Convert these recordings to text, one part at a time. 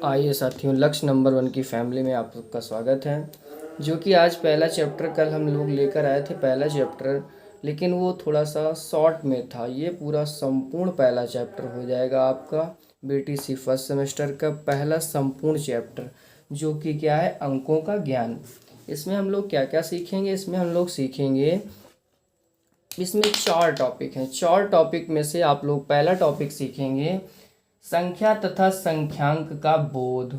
आइए साथियों, लक्ष्य नंबर 1 की फैमिली में आप सबका स्वागत है। जो कि आज पहला चैप्टर कल हम लोग लेकर आए थे, पहला चैप्टर, लेकिन वो थोड़ा सा शॉर्ट में था। ये पूरा संपूर्ण पहला चैप्टर हो जाएगा आपका बीटीसी फर्स्ट सेमेस्टर का पहला संपूर्ण चैप्टर, जो कि क्या है, अंकों का ज्ञान। इसमें हम लोग क्या क्या सीखेंगे? इसमें हम लोग सीखेंगे, इसमें 4 टॉपिक हैं। 4 टॉपिक में से आप लोग पहला टॉपिक सीखेंगे संख्या तथा संख्यांक का बोध,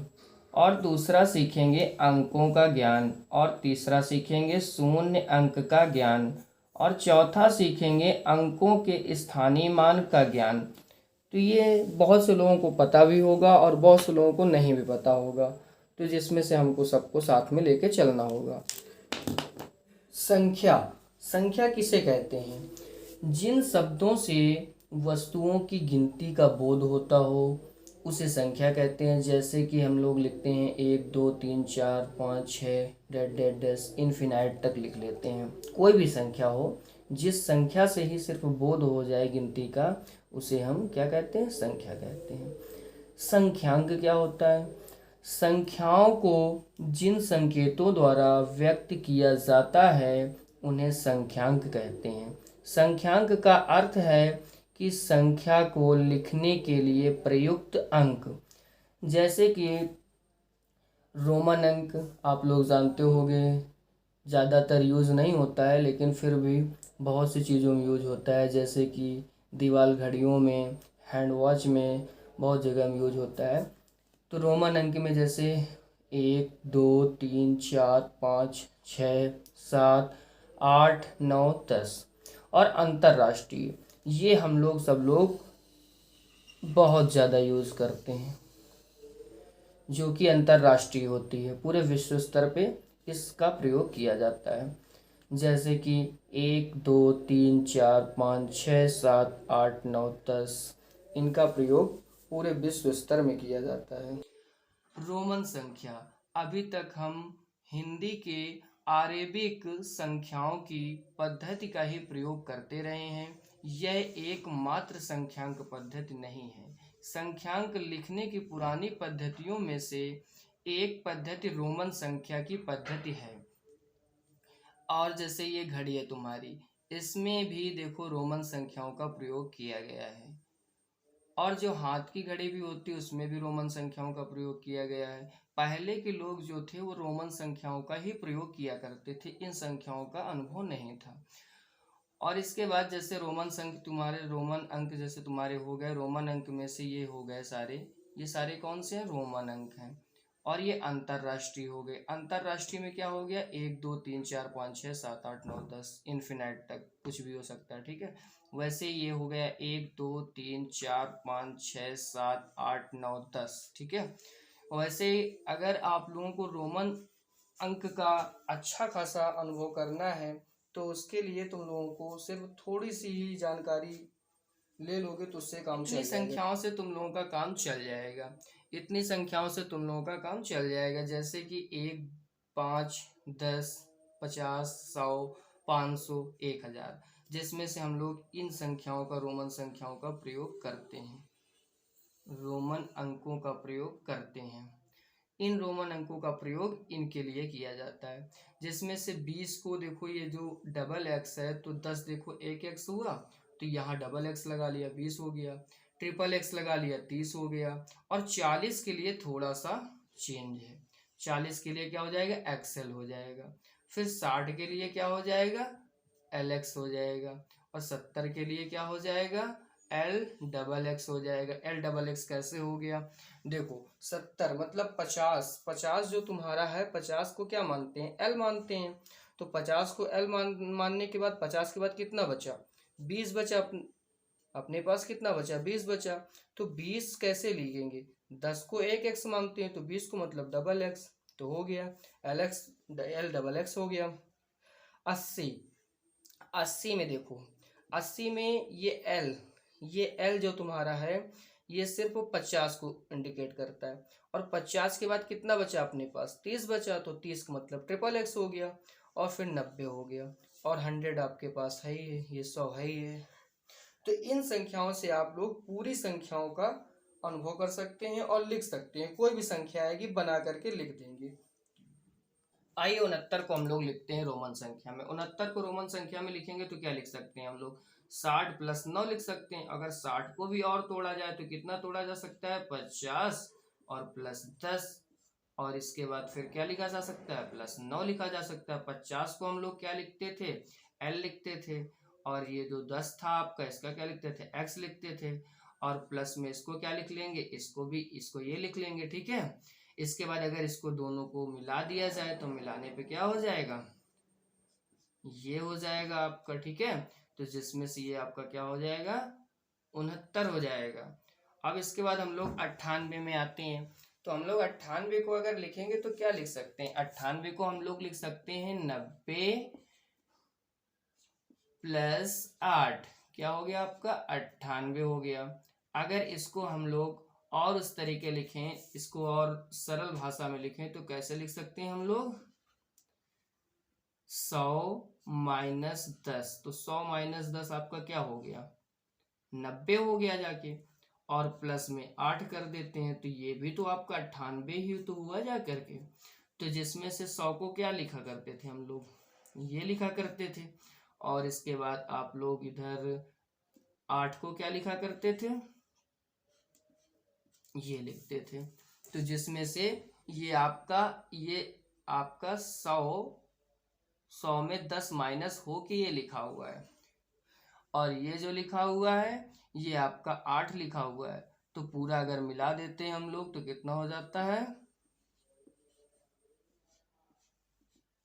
और दूसरा सीखेंगे अंकों का ज्ञान, और तीसरा सीखेंगे शून्य अंक का ज्ञान, और चौथा सीखेंगे अंकों के स्थानीय मान का ज्ञान। तो ये बहुत से लोगों को पता भी होगा और बहुत से लोगों को नहीं भी पता होगा, तो जिसमें से हमको सबको साथ में लेके चलना होगा। संख्या, संख्या किसे कहते हैं? जिन शब्दों से वस्तुओं की गिनती का बोध होता हो उसे संख्या कहते हैं। जैसे कि हम लोग लिखते हैं 1 2 3 4 5 6 डेड डेड डेस इन्फिनाइट तक लिख लेते हैं। कोई भी संख्या हो, जिस संख्या से ही सिर्फ बोध हो जाए गिनती का, उसे हम क्या कहते हैं? संख्या कहते हैं। संख्यांक क्या होता है? संख्याओं को जिन संकेतों द्वारा व्यक्त किया जाता है उन्हें संख्यांक कहते हैं। संख्यांक का अर्थ है कि संख्या को लिखने के लिए प्रयुक्त अंक। जैसे कि रोमन अंक आप लोग जानते होंगे, ज़्यादातर यूज़ नहीं होता है लेकिन फिर भी बहुत सी चीज़ों में यूज होता है। जैसे कि दीवार घड़ियों में, हैंड वॉच में, बहुत जगह में यूज होता है। तो रोमन अंक में जैसे 1 2 3 4 5 6 7 8 9 10। और अंतर्राष्ट्रीय, ये हम लोग सब लोग बहुत ज़्यादा यूज़ करते हैं, जो कि अंतर्राष्ट्रीय होती है। पूरे विश्व स्तर पे इसका प्रयोग किया जाता है। जैसे कि 1 2 3 4 5 6 7 8 9 10, इनका प्रयोग पूरे विश्व स्तर में किया जाता है। रोमन संख्या, अभी तक हम हिंदी के अरेबिक संख्याओं की पद्धति का ही प्रयोग करते रहे हैं। यह एकमात्र संख्यांक पद्धति नहीं है। संख्यांक लिखने की पुरानी पद्धतियों में से एक पद्धति रोमन संख्या की पद्धति है। और जैसे ये घड़ी है तुम्हारी, इसमें भी देखो रोमन संख्याओं का प्रयोग किया गया है। और जो हाथ की घड़ी भी होती है उसमें भी रोमन संख्याओं का प्रयोग किया गया है। पहले के लोग जो थे वो रोमन संख्याओं का ही प्रयोग किया करते थे, इन संख्याओं का अनुभव नहीं था। और इसके बाद जैसे रोमन संख्या तुम्हारे, रोमन अंक जैसे तुम्हारे हो गए, रोमन अंक में से ये हो गए सारे, ये सारे कौन से हैं? रोमन अंक हैं। और ये अंतरराष्ट्रीय हो गए। अंतरराष्ट्रीय में क्या हो गया? 1 2 3 4 5 6 7 8 9 10 इन्फिनाइट तक कुछ भी हो सकता है, ठीक है। वैसे ये हो गया 1 2 3 4 5 6 7 8 9 10, ठीक है। वैसे अगर आप लोगों को रोमन अंक का अच्छा खासा अनुभव करना है तो उसके लिए तुम लोगों को सिर्फ थोड़ी सी ही जानकारी ले लोगे तो उससे काम चल जाएगा। इतनी संख्याओं से तुम लोगों का काम चल जाएगा। इतनी संख्याओं से तुम लोगों का काम चल जाएगा। जैसे कि 1 5 10 50 100 500 1000, जिसमें से हम लोग इन संख्याओं का, रोमन संख्याओं का प्रयोग करते हैं, रोमन अंकों का प्रयोग करते हैं। इन रोमन अंकों का प्रयोग इनके लिए किया जाता है। जिसमें से 20 को देखो, ये जो डबल एक्स है तो 10 देखो एक एक्स हुआ, तो यहाँ डबल एक्स लगा लिया 20 हो गया, ट्रिपल एक्स लगा लिया 30 हो गया। और 40 के लिए थोड़ा सा चेंज है, 40 के लिए क्या हो जाएगा? एक्सएल हो जाएगा। फिर 60 के लिए क्या हो जाएगा? एल एक्स हो जाएगा। और 70 के लिए क्या हो जाएगा? एल डबल एक्स हो जाएगा। एल डबल एक्स कैसे हो गया? देखो 70 मतलब 50, 50 जो तुम्हारा है, 50 को क्या मानते हैं? एल मानते हैं। तो 50 को एल मानने के बाद 50 के बाद कितना बचा? 20 बचा। अपने पास कितना बचा? 20 बचा। तो 20 कैसे लिखेंगे? 10 को एक एक्स मानते हैं तो 20 को मतलब डबल एक्स, तो हो गया L x, L double x हो गया। 80, 80 में देखो, 80 में ये एल जो तुम्हारा है ये सिर्फ 50 को इंडिकेट करता है। और 50 के बाद कितना बचा अपने पास? 30 बचा, तो 30 का मतलब ट्रिपल एक्स हो गया। और फिर 90 हो गया। और 100 आपके पास है ही है, ये 100 है ही है। तो इन संख्याओं से आप लोग पूरी संख्याओं का अनुभव कर सकते हैं और लिख सकते हैं। कोई भी संख्या आएगी बना करके लिख देंगे। आइए 69 को हम लोग लिखते हैं रोमन संख्या में। 69 को रोमन संख्या में लिखेंगे तो क्या लिख सकते हैं हम लोग? 60 प्लस 9 लिख सकते हैं। अगर 60 को भी और तोड़ा जाए तो कितना तोड़ा जा सकता है? 50 और प्लस 10, और इसके बाद फिर क्या लिखा जा सकता है? प्लस 9 लिखा जा सकता है। 50 को हम लोग क्या लिखते थे? एल लिखते थे, और ये जो 10 था आपका, इसका क्या लिखते थे? एक्स लिखते थे, और प्लस में इसको क्या लिख लेंगे? इसको भी, इसको ये लिख लेंगे। ठीक है। इसके बाद अगर इसको दोनों को मिला दिया जाए तो मिलाने पे क्या हो जाएगा? ये हो जाएगा आपका। ठीक है। तो जिसमें से ये आपका क्या हो जाएगा? 69 हो जाएगा। अब इसके बाद हम लोग 98 में आते हैं। तो हम लोग 98 को अगर लिखेंगे तो क्या लिख सकते हैं? 98 को हम लोग लिख सकते हैं 90 प्लस 8। क्या हो गया आपका? 98 हो गया। अगर इसको हम लोग और उस तरीके लिखें, इसको और सरल भाषा में लिखें तो कैसे लिख सकते हैं हम लोग? 100 माइनस 10। तो 100 माइनस 10 आपका क्या हो गया? 90 हो गया जाके, और प्लस में 8 कर देते हैं तो ये भी तो आपका 98 ही तो हुआ जा करके। तो जिसमें से 100 को क्या लिखा करते थे हम लोग? ये लिखा करते थे। और इसके बाद आप लोग इधर 8 को क्या लिखा करते थे? ये लिखते थे। तो जिसमें से ये आपका 100 में 10 माइनस हो के ये लिखा हुआ है, और ये जो लिखा हुआ है ये आपका 8 लिखा हुआ है। तो पूरा अगर मिला देते हैं हम लोग तो कितना हो जाता है?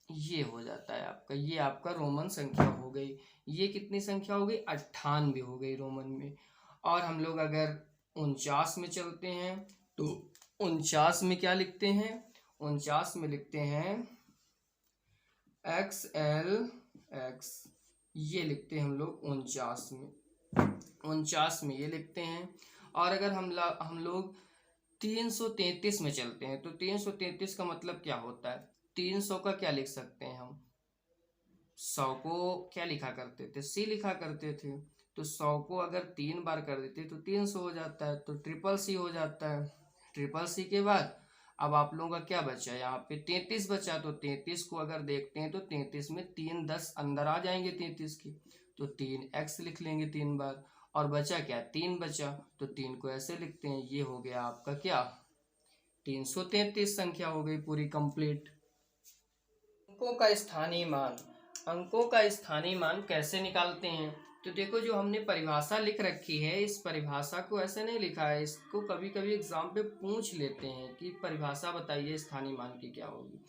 ये हो जाता है आपका। ये आपका रोमन संख्या हो गई। ये कितनी संख्या हो गई? 98 हो गई रोमन में। और हम लोग अगर 49 में चलते हैं तो 49 में क्या लिखते हैं? 49 में लिखते हैं XL ये लिखते हैं हम लोग 49 में। 49 में ये लिखते हैं। और अगर हम लोग 333 में चलते हैं तो 333 का मतलब क्या होता है? 300 का क्या लिख सकते हैं हम? 100 को क्या लिखा करते थे? C लिखा करते थे। तो 100 को अगर 3 बार कर देते तो 300 हो जाता है, तो ट्रिपल C हो जाता है। ट्रिपल C के बाद अब आप लोगों का क्या बचा? यहाँ पे 33 बचा। तो 33 को अगर देखते हैं तो 33 में 3 10 अंदर आ जाएंगे 33 की, तो 3x लिख लेंगे 3 बार, और बचा क्या? 3 बचा। तो 3 को ऐसे लिखते हैं। ये हो गया आपका क्या? 333 संख्या हो गई पूरी कंप्लीट। अंकों का स्थानीय मान। अंकों का स्थानीय मान कैसे निकालते हैं? तो देखो, जो हमने परिभाषा लिख रखी है, इस परिभाषा को ऐसे नहीं लिखा है। इसको कभी कभी एग्जाम पे पूछ लेते हैं कि परिभाषा बताइए स्थानीय मान की क्या होगी।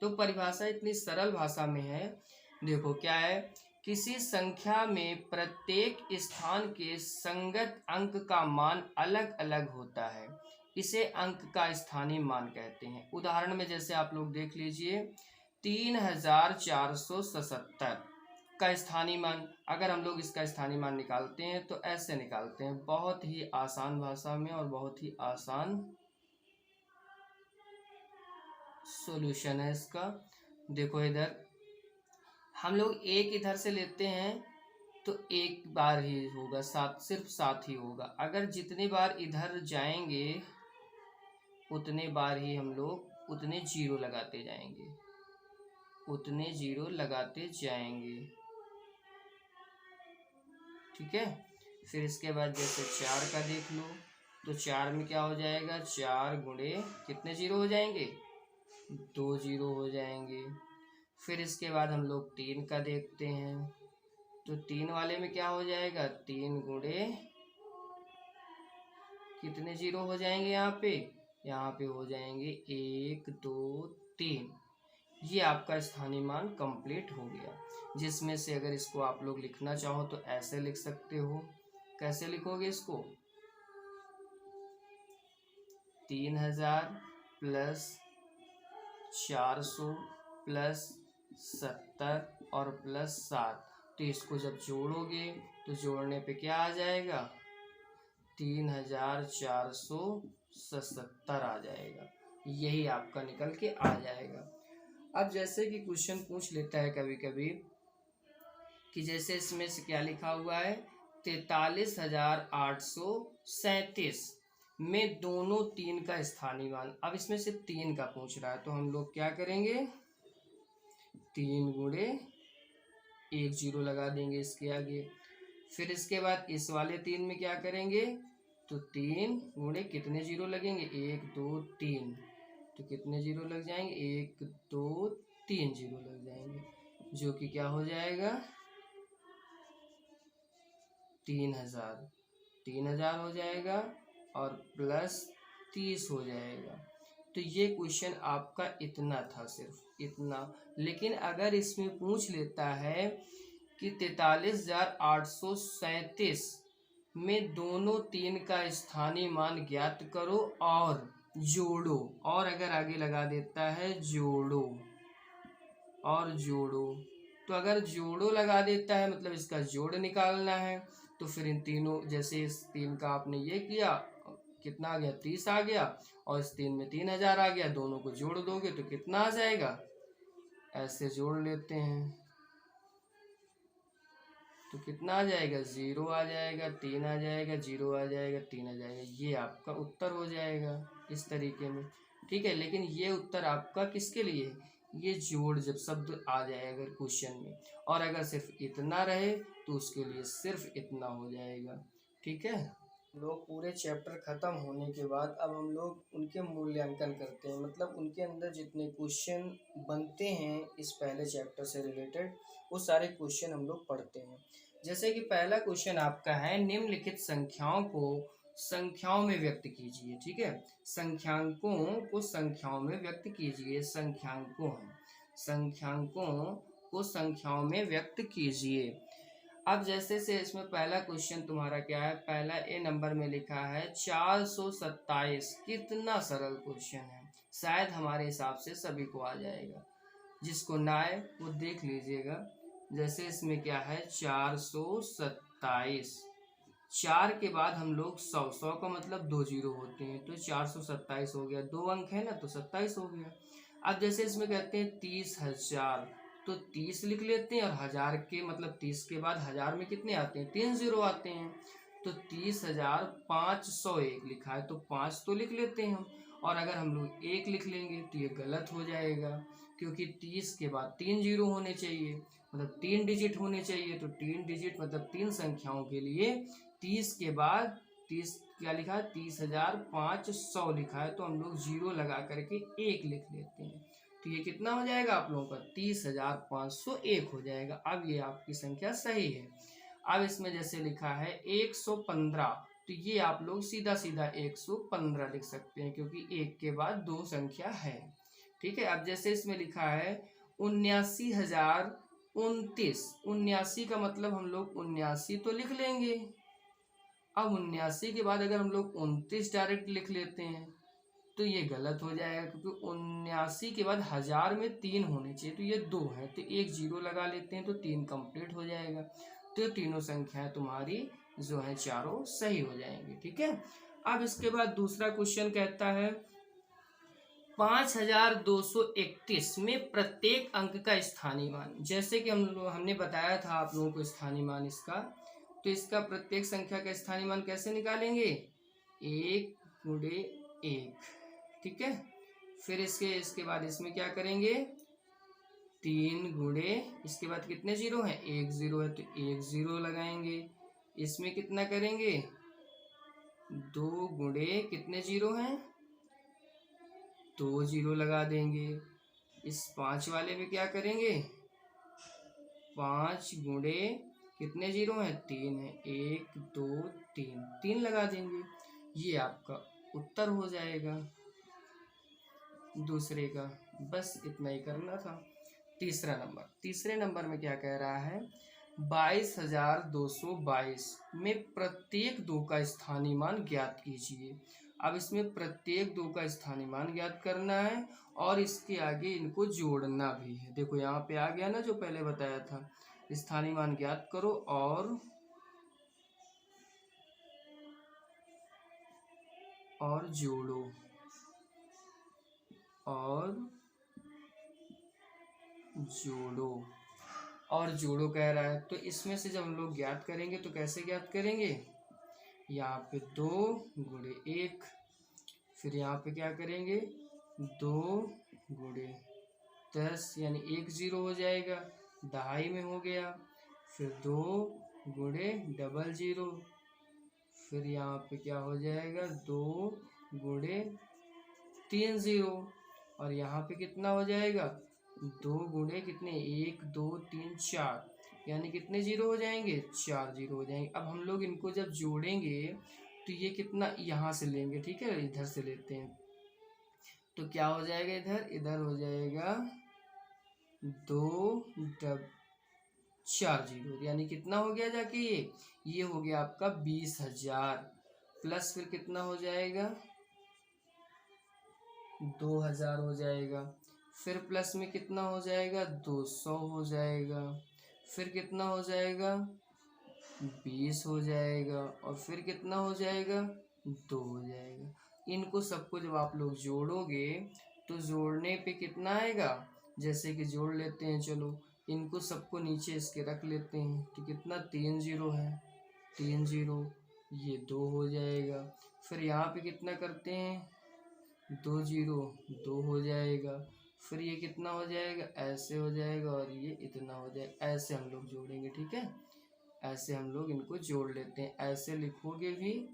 तो परिभाषा इतनी सरल भाषा में है। देखो क्या है, किसी संख्या में प्रत्येक स्थान के संगत अंक का मान अलग अलग होता है, इसे अंक का स्थानीय मान कहते हैं। उदाहरण में जैसे आप लोग देख लीजिए, 3477 का स्थानीय मान। अगर हम लोग इसका स्थानीय मान निकालते हैं तो ऐसे निकालते हैं, बहुत ही आसान भाषा में और बहुत ही आसान सॉल्यूशन है इसका। देखो इधर हम लोग एक इधर से लेते हैं तो एक बार ही होगा, 7, सिर्फ 7 ही होगा। अगर जितने बार इधर जाएंगे उतने बार ही हम लोग उतने जीरो लगाते जाएंगे, उतने जीरो लगाते जाएंगे। ठीक है। फिर इसके बाद जैसे 4 का देख लो, तो 4 में क्या हो जाएगा? 4 गुणे कितने जीरो हो जाएंगे? 2 जीरो हो जाएंगे। फिर इसके बाद हम लोग 3 का देखते हैं, तो 3 वाले में क्या हो जाएगा? 3 गुणे कितने जीरो हो जाएंगे? यहाँ पे हो जाएंगे 1 2 3। ये आपका स्थानीय मान कंप्लीट हो गया। जिसमें से अगर इसको आप लोग लिखना चाहो तो ऐसे लिख सकते हो। कैसे लिखोगे इसको? 3000 प्लस 400 प्लस 70 और प्लस 7। तो इसको जब जोड़ोगे तो जोड़ने पे क्या आ जाएगा? 3477 आ जाएगा। यही आपका निकल के आ जाएगा। अब जैसे कि क्वेश्चन पूछ लेता है कभी कभी कि जैसे इसमें से क्या लिखा हुआ है? 43,837। में दोनों तीन का स्थानीय मान। अब इसमें से तीन का पूछ रहा है तो हम लोग क्या करेंगे, 3 गुणे 1 जीरो लगा देंगे इसके आगे। फिर इसके बाद इस वाले 3 में क्या करेंगे, तो 3 गुणे कितने जीरो लगेंगे, 1 2 3, तो कितने जीरो लग जाएंगे, 1 2 3 जीरो लग जाएंगे, जो कि क्या हो जाएगा 3000 हो जाएगा और प्लस 30 हो जाएगा। तो ये क्वेश्चन आपका इतना था, सिर्फ इतना। लेकिन अगर इसमें पूछ लेता है कि 43,837 में दोनों तीन का स्थानीय मान ज्ञात करो और जोड़ो, और अगर आगे लगा देता है जोड़ो और जोड़ो, तो अगर जोड़ो लगा देता है मतलब इसका जोड़ निकालना है। तो फिर इन तीनों, जैसे इस 3 का आपने ये किया, कितना आ गया 30 आ गया, और इस 3 में 3000 आ गया, दोनों को जोड़ दोगे तो कितना आ जाएगा, ऐसे जोड़ लेते हैं तो कितना आ जाएगा, 0 आ जाएगा, 3 आ जाएगा, 0 आ जाएगा, 3 आ जाएगा। ये आपका उत्तर हो जाएगा इस तरीके में, ठीक है। लेकिन ये उत्तर आपका किसके लिए है, ये जोड़ जब शब्द आ जाए अगर क्वेश्चन में, और अगर सिर्फ इतना रहे तो उसके लिए सिर्फ इतना हो जाएगा, ठीक है। लोग पूरे चैप्टर ख़त्म होने के बाद अब हम लोग उनके मूल्यांकन करते हैं, मतलब उनके अंदर जितने क्वेश्चन बनते हैं इस पहले चैप्टर से रिलेटेड वो सारे क्वेश्चन हम लोग पढ़ते हैं। जैसे कि पहला क्वेश्चन आपका है, निम्नलिखित संख्याओं को संख्याओं में व्यक्त कीजिए, ठीक है। संख्यांकों को संख्याओं में व्यक्त कीजिए, संख्यांकों को संख्याओं में व्यक्त कीजिए। अब जैसे से इसमें पहला क्वेश्चन तुम्हारा क्या है, पहला ए नंबर में लिखा है 427। कितना सरल क्वेश्चन है, शायद हमारे हिसाब से सभी को आ जाएगा, जिसको ना आए वो देख लीजिएगा। जैसे इसमें क्या है 427, 4 के बाद हम लोग 100 का मतलब 2 जीरो होते हैं, तो 427 हो गया, 2 अंक है ना तो 27 हो गया। अब जैसे इसमें कहते हैं 30,000, तो 30 लिख लेते हैं, और 1000 के मतलब 30 के बाद 1000 में कितने आते हैं, 3 जीरो आते हैं, तो 30,501 लिखा है तो 5 तो लिख लेते हैं हम, और अगर हम लोग 1 लिख लेंगे तो ये गलत हो जाएगा, क्योंकि 30 के बाद 3 जीरो होने चाहिए, मतलब 3 डिजिट होने चाहिए, तो 3 डिजिट मतलब 3 संख्याओं के लिए 30 के बाद 30 क्या लिखा है, 30,500 लिखा है, तो हम लोग जीरो लगा करके 1 लिख लेते हैं, तो ये कितना हो जाएगा आप लोगों का, 30,501 हो जाएगा। अब ये आपकी संख्या सही है। अब इसमें जैसे लिखा है 115, तो ये आप लोग सीधा सीधा 115 लिख सकते हैं, क्योंकि 1 के बाद 2 संख्या है, ठीक है। अब जैसे इसमें लिखा है 79,029, 79 का मतलब हम लोग 79 तो लिख लेंगे। अब 79 के बाद अगर हम लोग 29 डायरेक्ट लिख लेते हैं तो ये गलत हो जाएगा, क्योंकि 79 के बाद 1000 में 3 होने चाहिए, तो ये 2 है, तो 1 जीरो लगा लेते हैं तो 3 कंप्लीट हो जाएगा, तो तीनों संख्याएं तुम्हारी जो है चारों सही हो जाएंगी, ठीक है। अब इसके बाद दूसरा क्वेश्चन कहता है 5231 में प्रत्येक अंक का स्थानीय मान। जैसे कि हमने बताया था आप लोगों को स्थानीय मान इसका, तो इसका प्रत्येक संख्या का स्थानीय मान कैसे निकालेंगे, 1 गुणे 1, ठीक है। फिर इसके बाद इसमें क्या करेंगे, 3 गुणे, इसके बाद कितने जीरो हैं, 1 जीरो है तो 1 जीरो लगाएंगे। इसमें कितना करेंगे, 2 गुणे कितने जीरो हैं, 2 जीरो लगा देंगे। इस 5 वाले में क्या करेंगे, 5 गुणे कितने जीरो हैं, 3 है, 1 2 3, 3 लगा देंगे। ये आपका उत्तर हो जाएगा दूसरे का, बस इतना ही करना था। तीसरे नंबर में क्या कह रहा है, 22,222 में प्रत्येक 2 का स्थानीय मान ज्ञात कीजिए। अब इसमें प्रत्येक 2 का स्थानीय मान ज्ञात करना है और इसके आगे इनको जोड़ना भी है। देखो यहाँ पे आ गया ना, जो पहले बताया था, स्थानीय मान ज्ञात करो और जोड़ो और जोड़ो कह रहा है। तो इसमें से जब हम लोग ज्ञात करेंगे तो कैसे ज्ञात करेंगे, यहाँ पे 2 गुणे 1, फिर यहाँ पे क्या करेंगे 2 गुणे 10 यानी 1 0 हो जाएगा, दहाई में हो गया। फिर 2 गुणे 00, फिर यहाँ पे क्या हो जाएगा 2 गुणे 30, और यहाँ पे कितना हो जाएगा 2 गुणे कितने 1 2 3 4, यानी कितने जीरो हो जाएंगे 4 जीरो हो जाएंगे। अब हम लोग इनको जब जोड़ेंगे तो ये कितना यहाँ से लेंगे, ठीक है, इधर से लेते हैं तो क्या हो जाएगा इधर हो जाएगा 2 4 जीरो, यानी कितना हो गया जाके ये हो गया आपका 20,000, प्लस फिर कितना हो जाएगा 2,000 हो जाएगा, फिर प्लस में कितना हो जाएगा 200 हो जाएगा, फिर कितना हो जाएगा 20 हो जाएगा, और फिर कितना हो जाएगा 2 हो जाएगा। इनको सबको जब आप लोग जोड़ोगे तो जोड़ने पे कितना आएगा, जैसे कि जोड़ लेते हैं, चलो इनको सबको नीचे इसके रख लेते हैं, तो कितना 3 जीरो है, 3 जीरो, ये 2 हो जाएगा। फिर यहाँ पे कितना करते हैं 2 जीरो 2 हो जाएगा, फिर ये कितना हो जाएगा ऐसे हो जाएगा, और ये इतना हो जाएगा। ऐसे हम लोग जोड़ेंगे, ठीक है, ऐसे हम लोग इनको जोड़ लेते हैं। ऐसे लिखोगे भी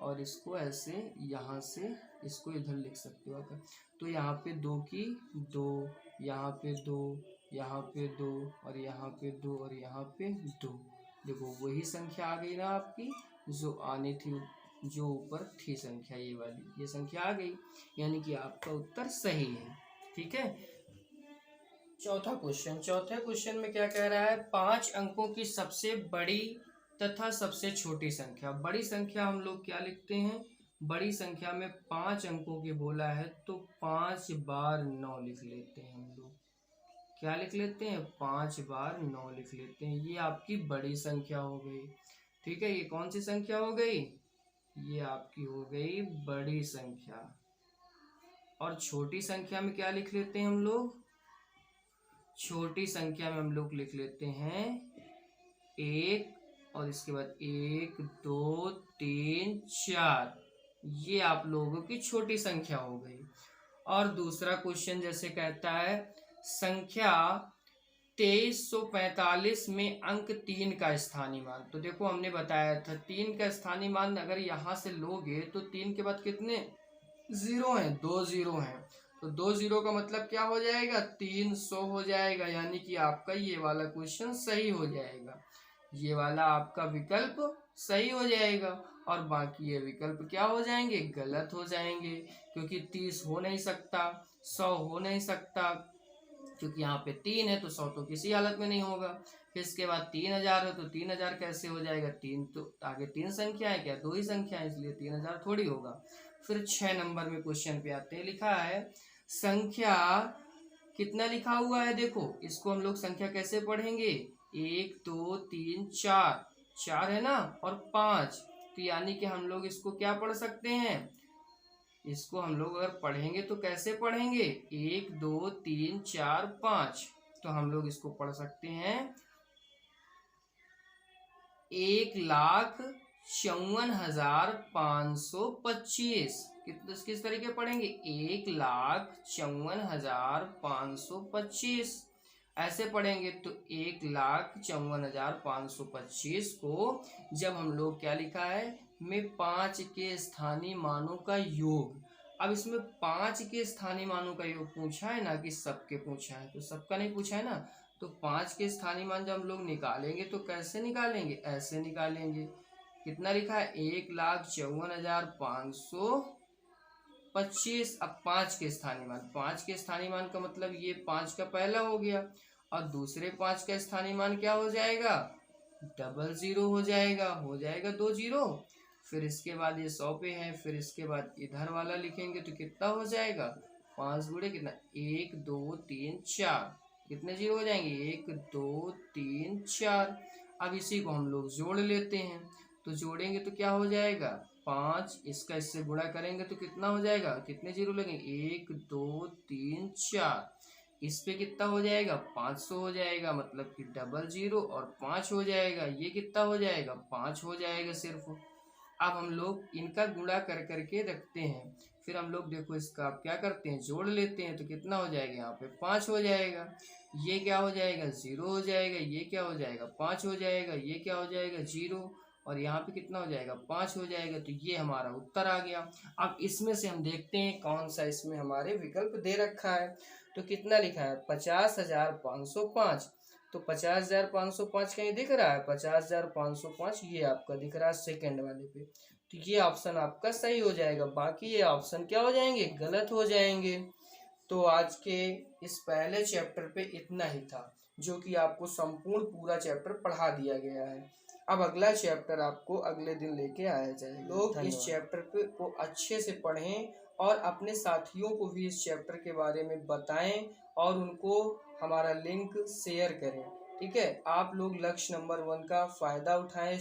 और इसको ऐसे यहाँ से इसको इधर लिख सकते हो आकर। तो यहाँ पे 2 की 2, यहाँ पे 2, यहाँ पे 2, और यहाँ पे 2, और यहाँ पे 2। देखो वही संख्या आ गई ना आपकी जो आनी थी, जो ऊपर थी संख्या ये वाली, ये संख्या आ गई, यानी कि आपका उत्तर सही है। ठीक है, चौथे क्वेश्चन में क्या कह रहा है, 5 अंकों की सबसे बड़ी तथा सबसे छोटी संख्या। बड़ी संख्या हम लोग क्या लिखते हैं, बड़ी संख्या में 5 अंकों की बोला है तो 5 बार 9 लिख लेते हैं हम लोग। क्या लिख लेते हैं 5 बार 9 लिख लेते हैं। ये आपकी बड़ी संख्या हो गई। ठीक है, ये कौन सी संख्या हो गई, ये आपकी हो गई बड़ी संख्या। और छोटी संख्या में क्या लिख लेते हैं हम लोग, छोटी संख्या में हम लोग लिख लेते हैं 1, और इसके बाद 1 2 3 4, ये आप लोगों की छोटी संख्या हो गई। और दूसरा क्वेश्चन जैसे कहता है, संख्या 2345 में अंक 3 का स्थानीय मान। तो देखो हमने बताया था 3 का स्थानीय मान अगर यहाँ से लोगे तो 3 के बाद कितने जीरो हैं, 2 जीरो हैं, तो 2 जीरो का मतलब क्या हो जाएगा 300 हो जाएगा, यानी कि आपका ये वाला क्वेश्चन सही हो जाएगा, ये वाला आपका विकल्प सही हो जाएगा। और बाकी ये विकल्प क्या हो जाएंगे, गलत हो जाएंगे, क्योंकि 30 हो नहीं सकता, 100 हो नहीं सकता, क्योंकि यहाँ पे 3 है तो 100 तो किसी हालत में नहीं होगा। फिर इसके बाद 3000 है तो 3000 कैसे हो जाएगा, 3 तो आगे 3 संख्या है क्या, 2 ही संख्या है, इसलिए 3000 थोड़ी होगा। फिर 6 नंबर में क्वेश्चन पे आते हैं, लिखा है संख्या कितना लिखा हुआ है, देखो इसको हम लोग संख्या कैसे पढ़ेंगे, 1 2 3 4, 4 है ना, और 5, तो यानी कि हम लोग इसको क्या पढ़ सकते हैं, इसको हम लोग अगर पढ़ेंगे तो कैसे पढ़ेंगे 1 2 3 4 5, तो हम लोग इसको पढ़ सकते हैं 1,54,525। किस तरीके पढ़ेंगे 1,54,525 ऐसे पढ़ेंगे। तो 1,54,525 को जब हम लोग क्या लिखा है में 5 के स्थानीय मानों का योग। अब इसमें 5 के स्थानीय मानों का योग पूछा है ना कि सबके पूछा है, तो सबका नहीं पूछा है ना, तो 5 के स्थानीय मान जब हम लोग निकालेंगे तो कैसे निकालेंगे, ऐसे निकालेंगे। कितना लिखा है 1,54,525। अब 5 के स्थानीय मान, 5 के स्थानीय मान का मतलब ये 5 का पहला हो गया, और दूसरे 5 का स्थानीय मान क्या हो जाएगा 00 हो जाएगा, 2 जीरो। फिर इसके बाद ये 100 पे है, फिर इसके बाद इधर वाला लिखेंगे तो कितना हो जाएगा 5 गुणे कितना 1 2 3 4, कितने जीरो हो जाएंगे 1 2 3 4। अब इसी को हम लोग जोड़ लेते हैं, तो जोड़ेंगे तो क्या हो जाएगा 5, इसका इससे गुणा करेंगे तो कितना हो जाएगा, कितने जीरो लगेंगे 1 2 3 4, इस पे कितना हो जाएगा 500 हो जाएगा, मतलब कि 00 और 5 हो जाएगा, ये कितना हो जाएगा 5 हो जाएगा सिर्फ। अब हम लोग इनका गुणा कर करके रखते हैं, फिर हम लोग देखो इसका आप क्या करते हैं, जोड़ लेते हैं, तो कितना हो जाएगा, यहाँ पे 5 हो जाएगा, ये क्या हो जाएगा 0 हो जाएगा, ये क्या हो जाएगा 5 हो जाएगा, ये क्या हो जाएगा 0, और यहाँ पे कितना हो जाएगा 5 हो जाएगा। तो ये हमारा उत्तर आ गया। अब इसमें से हम देखते हैं कौन सा इसमें हमारे विकल्प दे रखा है। तो कितना लिखा है 50,505, तो 50,505 कहीं दिख रहा है, 50,505 ये आपका दिख रहा है सेकंड वाले पे, तो ये ऑप्शन आपका सही हो जाएगा, बाकी ये ऑप्शन क्या हो जाएंगे, गलत हो जाएंगे। तो आज के इस पहले चैप्टर पे इतना ही था, जो कि आपको संपूर्ण पूरा चैप्टर पढ़ा दिया गया है। अब अगला चैप्टर आपको अगले दिन लेके आया जाएगा। लोग इस चैप्टर पे को अच्छे से पढ़ें और अपने साथियों को भी इस चैप्टर के बारे में बताएं और उनको हमारा लिंक शेयर करें। ठीक है, आप लोग लक्ष्य नंबर 1 का फायदा उठाएं।